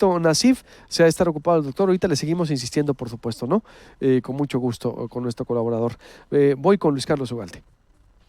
Proyecto Nasif se ha de estar ocupado el doctor. Ahorita le seguimos insistiendo, por supuesto, ¿no? Con mucho gusto con nuestro colaborador. Voy con Luis Carlos Ugalde.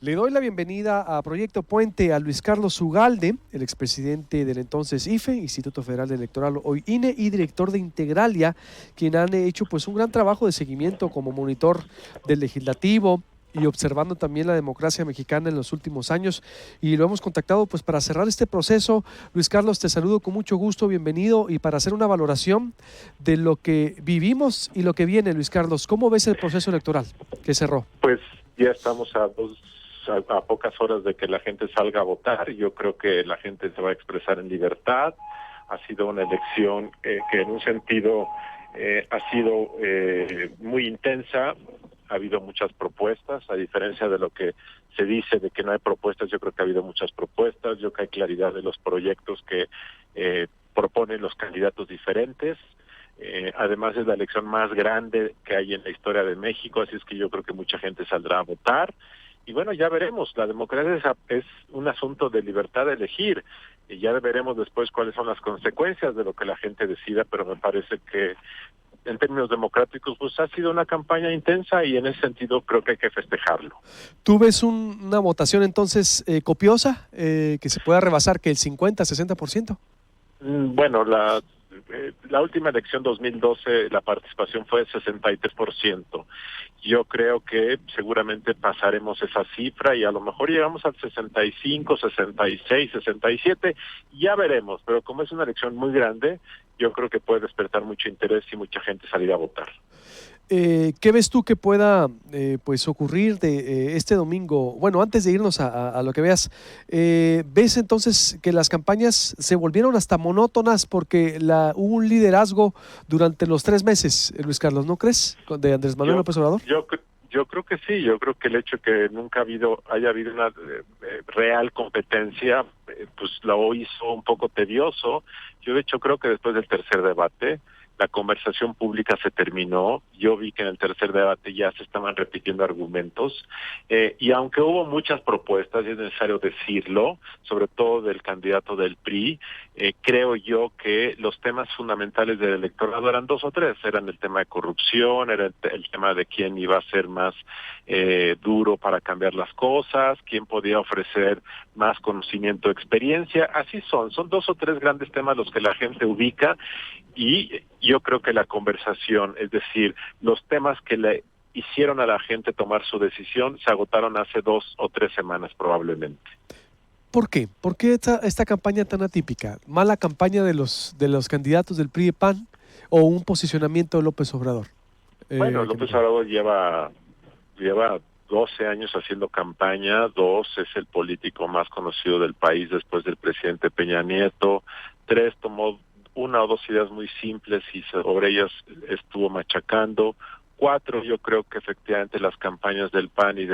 Le doy la bienvenida a Proyecto Puente a Luis Carlos Ugalde, el expresidente del entonces IFE, Instituto Federal Electoral, hoy INE, y director de Integralia, quien han hecho pues un gran trabajo de seguimiento como monitor del legislativo y observando también la democracia mexicana en los últimos años, y lo hemos contactado pues para cerrar este proceso. Luis Carlos, te saludo con mucho gusto, bienvenido, y para hacer una valoración de lo que vivimos y lo que viene. Luis Carlos, ¿cómo ves el proceso electoral que cerró? Pues ya estamos a pocas horas de que la gente salga a votar. Yo creo que la gente se va a expresar en libertad. Ha sido una elección que en un sentido ha sido muy intensa. Ha habido muchas propuestas, a diferencia de lo que se dice de que no hay propuestas. Yo creo que ha habido muchas propuestas. Yo creo que hay claridad de los proyectos que proponen los candidatos diferentes. Además es la elección más grande que hay en la historia de México, así es que yo creo que mucha gente saldrá a votar. Y bueno, ya veremos, la democracia es un asunto de libertad de elegir, y ya veremos después cuáles son las consecuencias de lo que la gente decida, pero me parece que en términos democráticos pues ha sido una campaña intensa, y en ese sentido creo que hay que festejarlo. ¿Tú ves una votación entonces copiosa, que se pueda rebasar que el 50-60%? Bueno, la última elección 2012 la participación fue 63%. Yo creo que seguramente pasaremos esa cifra y a lo mejor llegamos al 65, 66, 67, ya veremos, pero como es una elección muy grande, yo creo que puede despertar mucho interés y mucha gente salir a votar. ¿Qué ves tú que pueda pues ocurrir de este domingo? Bueno, antes de irnos a lo que veas, ¿ves entonces que las campañas se volvieron hasta monótonas porque hubo un liderazgo durante los 3 meses, Luis Carlos, ¿no crees? De Andrés Manuel López Obrador. Yo creo que sí, yo creo que el hecho que nunca haya habido una real competencia, pues lo hizo un poco tedioso. Yo de hecho creo que después del tercer debate, la conversación pública se terminó. Yo vi que en el tercer debate ya se estaban repitiendo argumentos, y aunque hubo muchas propuestas, y es necesario decirlo, sobre todo del candidato del PRI, creo yo que los temas fundamentales del electorado eran 2 o 3, eran el tema de corrupción, era el tema de quién iba a ser más duro para cambiar las cosas, quién podía ofrecer más conocimiento, experiencia. Así son 2 o 3 grandes temas los que la gente ubica, y yo creo que la conversación, es decir, los temas que le hicieron a la gente tomar su decisión, se agotaron hace 2 o 3 semanas probablemente. ¿Por qué? ¿Por qué esta campaña tan atípica? ¿Mala campaña de los candidatos del PRI y PAN o un posicionamiento de López Obrador? Bueno, López Obrador lleva 12 años haciendo campaña. 2, es el político más conocido del país después del presidente Peña Nieto. 3, tomó 1 o 2 ideas muy simples y sobre ellas estuvo machacando. 4, yo creo que efectivamente las campañas del PAN y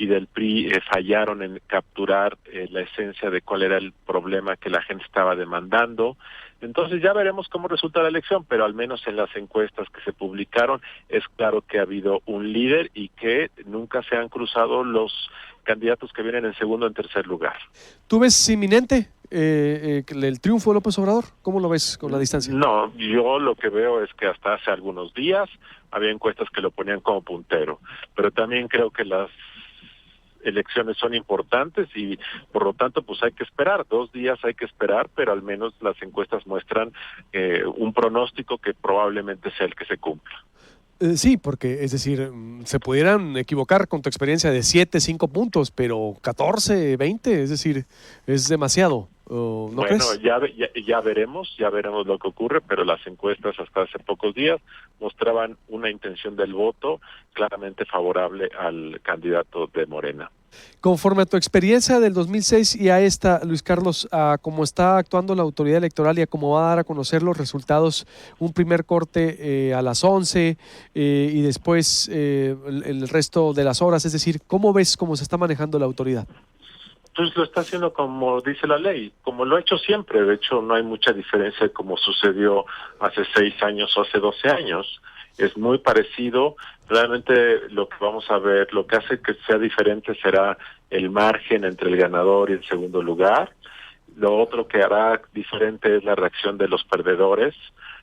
del PRI fallaron en capturar la esencia de cuál era el problema que la gente estaba demandando. Entonces ya veremos cómo resulta la elección, pero al menos en las encuestas que se publicaron es claro que ha habido un líder y que nunca se han cruzado los candidatos que vienen en segundo o en tercer lugar. ¿Tú ves inminente el triunfo de López Obrador? ¿Cómo lo ves con la distancia? No, yo lo que veo es que hasta hace algunos días había encuestas que lo ponían como puntero, pero también creo que las elecciones son importantes y por lo tanto pues hay que esperar, 2 días hay que esperar, pero al menos las encuestas muestran un pronóstico que probablemente sea el que se cumpla. Sí, porque es decir, se pudieran equivocar con tu experiencia de 7, 5 puntos, pero 14, 20, es decir, es demasiado, ¿no bueno, crees? ya veremos lo que ocurre, pero las encuestas hasta hace pocos días mostraban una intención del voto claramente favorable al candidato de Morena. Conforme a tu experiencia del 2006 y a esta, Luis Carlos, a cómo está actuando la autoridad electoral y a cómo va a dar a conocer los resultados, un primer corte a las 11 y después el resto de las horas, es decir, ¿cómo ves cómo se está manejando la autoridad? Pues lo está haciendo como dice la ley, como lo ha hecho siempre. De hecho, no hay mucha diferencia de como sucedió hace 6 años o hace 12 años. Es muy parecido. Realmente lo que vamos a ver, lo que hace que sea diferente será el margen entre el ganador y el segundo lugar. Lo otro que hará diferente es la reacción de los perdedores.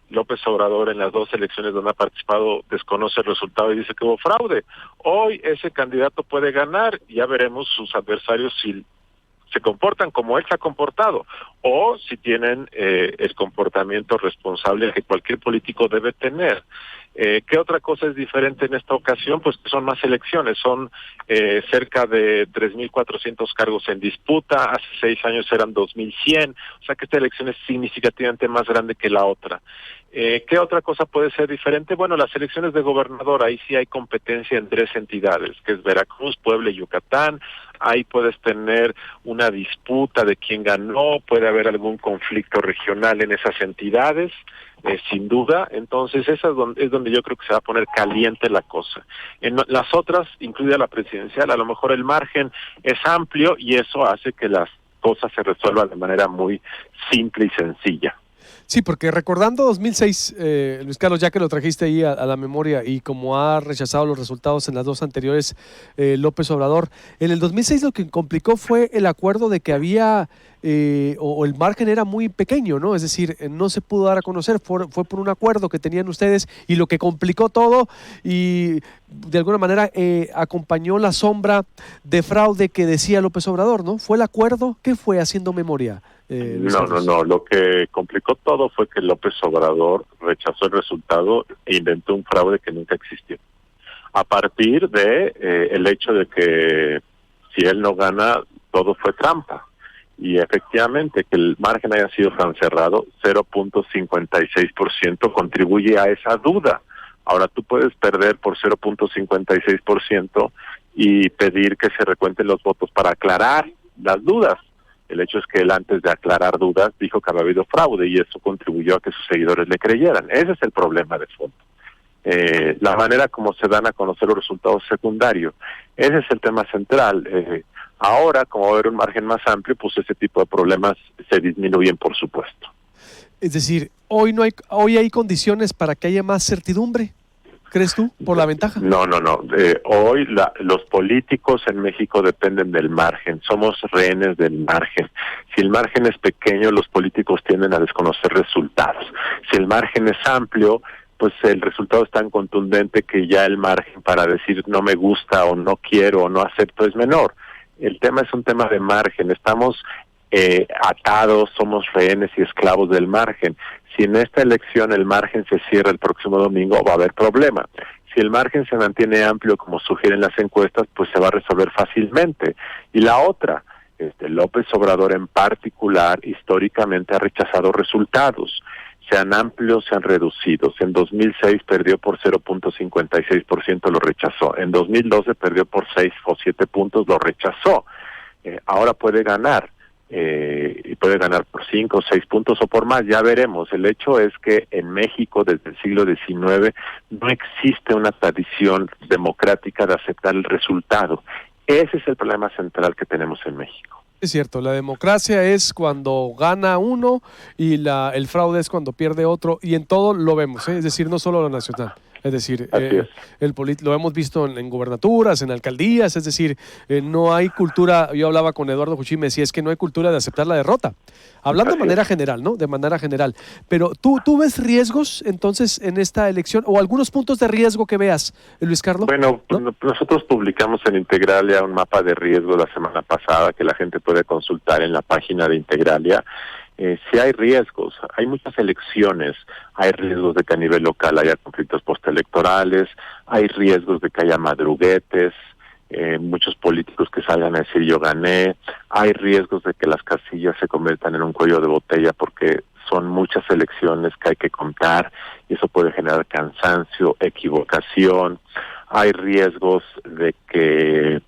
López Obrador en las 2 elecciones donde ha participado desconoce el resultado y dice que hubo fraude. Hoy ese candidato puede ganar y ya veremos sus adversarios si se comportan como él se ha comportado o si tienen el comportamiento responsable que cualquier político debe tener. ¿Qué otra cosa es diferente en esta ocasión? Pues que son más elecciones, son cerca de 3.400 cargos en disputa, hace 6 años eran 2.100, o sea que esta elección es significativamente más grande que la otra. ¿Qué otra cosa puede ser diferente? Bueno, las elecciones de gobernador, ahí sí hay competencia en 3 entidades, que es Veracruz, Puebla y Yucatán. Ahí puedes tener una disputa de quién ganó, puede haber algún conflicto regional en esas entidades, sin duda. Entonces esa es donde yo creo que se va a poner caliente la cosa. En las otras, incluida la presidencial, a lo mejor el margen es amplio y eso hace que las cosas se resuelvan de manera muy simple y sencilla. Sí, porque recordando 2006, Luis Carlos, ya que lo trajiste ahí a la memoria y como ha rechazado los resultados en las 2 anteriores, López Obrador, en el 2006 lo que complicó fue el acuerdo de que había, o el margen era muy pequeño, ¿no? Es decir, no se pudo dar a conocer, fue por un acuerdo que tenían ustedes y lo que complicó todo y de alguna manera acompañó la sombra de fraude que decía López Obrador, ¿no? ¿Fue el acuerdo? ¿Qué fue haciendo memoria? No. Lo que complicó todo fue que López Obrador rechazó el resultado e inventó un fraude que nunca existió. A partir de el hecho de que si él no gana, todo fue trampa. Y efectivamente, que el margen haya sido tan cerrado, 0.56% contribuye a esa duda. Ahora tú puedes perder por 0.56% y pedir que se recuenten los votos para aclarar las dudas. El hecho es que él, antes de aclarar dudas, dijo que había habido fraude y eso contribuyó a que sus seguidores le creyeran. Ese es el problema de fondo. La manera como se dan a conocer los resultados secundarios, ese es el tema central. Ahora, como va a haber un margen más amplio, pues ese tipo de problemas se disminuyen, por supuesto. Es decir, hoy hay condiciones para que haya más certidumbre, ¿crees tú, por la ventaja? No. Hoy los políticos en México dependen del margen, somos rehenes del margen. Si el margen es pequeño, los políticos tienden a desconocer resultados. Si el margen es amplio, pues el resultado es tan contundente que ya el margen para decir no me gusta o no quiero o no acepto es menor. El tema es un tema de margen, estamos atados, somos rehenes y esclavos del margen. Si en esta elección el margen se cierra el próximo domingo, va a haber problema. Si el margen se mantiene amplio, como sugieren las encuestas, pues se va a resolver fácilmente. Y la otra, López Obrador en particular, históricamente ha rechazado resultados, sean amplios, sean reducidos. En 2006 perdió por 0.56%, lo rechazó. En 2012 perdió por 6 o 7 puntos, lo rechazó. Ahora puede ganar. Y puede ganar por 5 o 6 puntos o por más, ya veremos. El hecho es que en México desde el siglo XIX no existe una tradición democrática de aceptar el resultado. Ese es el problema central que tenemos en México. Es cierto, la democracia es cuando gana uno y el fraude es cuando pierde otro, y en todo lo vemos, es decir, no solo lo nacional. Es decir, lo hemos visto en gubernaturas, en alcaldías, es decir, no hay cultura. Yo hablaba con Eduardo Juchí, me decía, es que no hay cultura de aceptar la derrota. Hablando de manera general, ¿no? De manera general. Pero ¿tú ves riesgos entonces en esta elección o algunos puntos de riesgo que veas, Luis Carlos? Bueno, ¿no? Nosotros publicamos en Integralia un mapa de riesgo la semana pasada que la gente puede consultar en la página de Integralia. Si hay riesgos, hay muchas elecciones, hay riesgos de que a nivel local haya conflictos postelectorales, hay riesgos de que haya madruguetes, muchos políticos que salgan a decir yo gané, hay riesgos de que las casillas se conviertan en un cuello de botella porque son muchas elecciones que hay que contar y eso puede generar cansancio, equivocación, hay riesgos de que...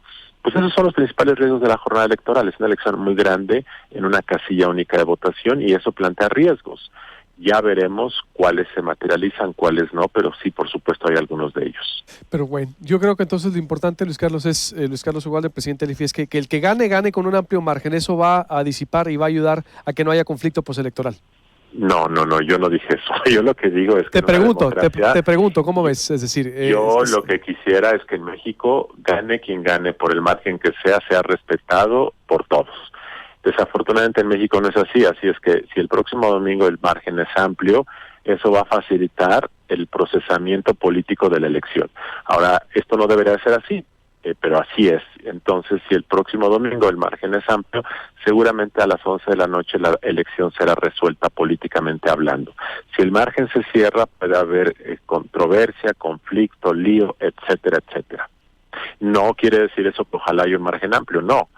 Pues esos son los principales riesgos de la jornada electoral. Es una elección muy grande en una casilla única de votación y eso plantea riesgos. Ya veremos cuáles se materializan, cuáles no, pero sí, por supuesto, hay algunos de ellos. Pero bueno, yo creo que entonces lo importante, Luis Carlos, es Luis Carlos Ugalde, presidente del IFI, es que el que gane con un amplio margen. Eso va a disipar y va a ayudar a que no haya conflicto postelectoral. No, yo no dije eso. Yo lo que digo es que... Te pregunto, ¿cómo ves? Es decir... lo que quisiera es que en México gane quien gane, por el margen que sea respetado por todos. Desafortunadamente en México no es así es que si el próximo domingo el margen es amplio, eso va a facilitar el procesamiento político de la elección. Ahora, esto no debería ser así, pero así es. Entonces, si el próximo domingo el margen es amplio, seguramente a las 11 de la noche la elección será resuelta políticamente hablando. Si el margen se cierra, puede haber controversia, conflicto, lío, etcétera, etcétera. No quiere decir eso que ojalá haya un margen amplio, no.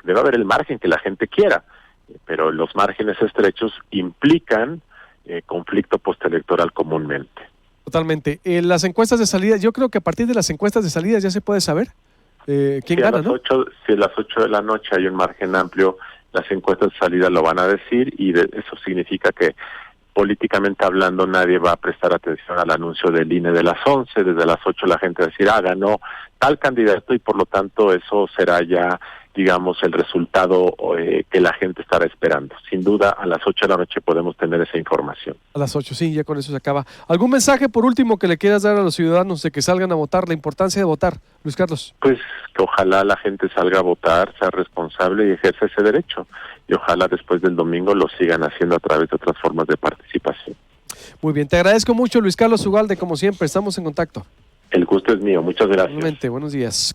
Debe haber el margen que la gente quiera, pero los márgenes estrechos implican conflicto postelectoral comúnmente. Totalmente. Las encuestas de salida, yo creo que a partir de las encuestas de salida ya se puede saber quién gana, ¿no? Si a las 8 de la noche hay un margen amplio, las encuestas de salida lo van a decir y eso significa que políticamente hablando nadie va a prestar atención al anuncio del INE de las 11, desde las 8 la gente va a decir, ganó tal candidato y por lo tanto eso será ya, digamos, el resultado que la gente estará esperando. Sin duda, a las 8 de la noche podemos tener esa información. A las 8, sí, ya con eso se acaba. ¿Algún mensaje por último que le quieras dar a los ciudadanos de que salgan a votar, la importancia de votar, Luis Carlos? Pues que ojalá la gente salga a votar, sea responsable y ejerza ese derecho. Y ojalá después del domingo lo sigan haciendo a través de otras formas de participación. Muy bien, te agradezco mucho, Luis Carlos Ugalde, como siempre, estamos en contacto. El gusto es mío, muchas gracias. Nuevamente, buenos días.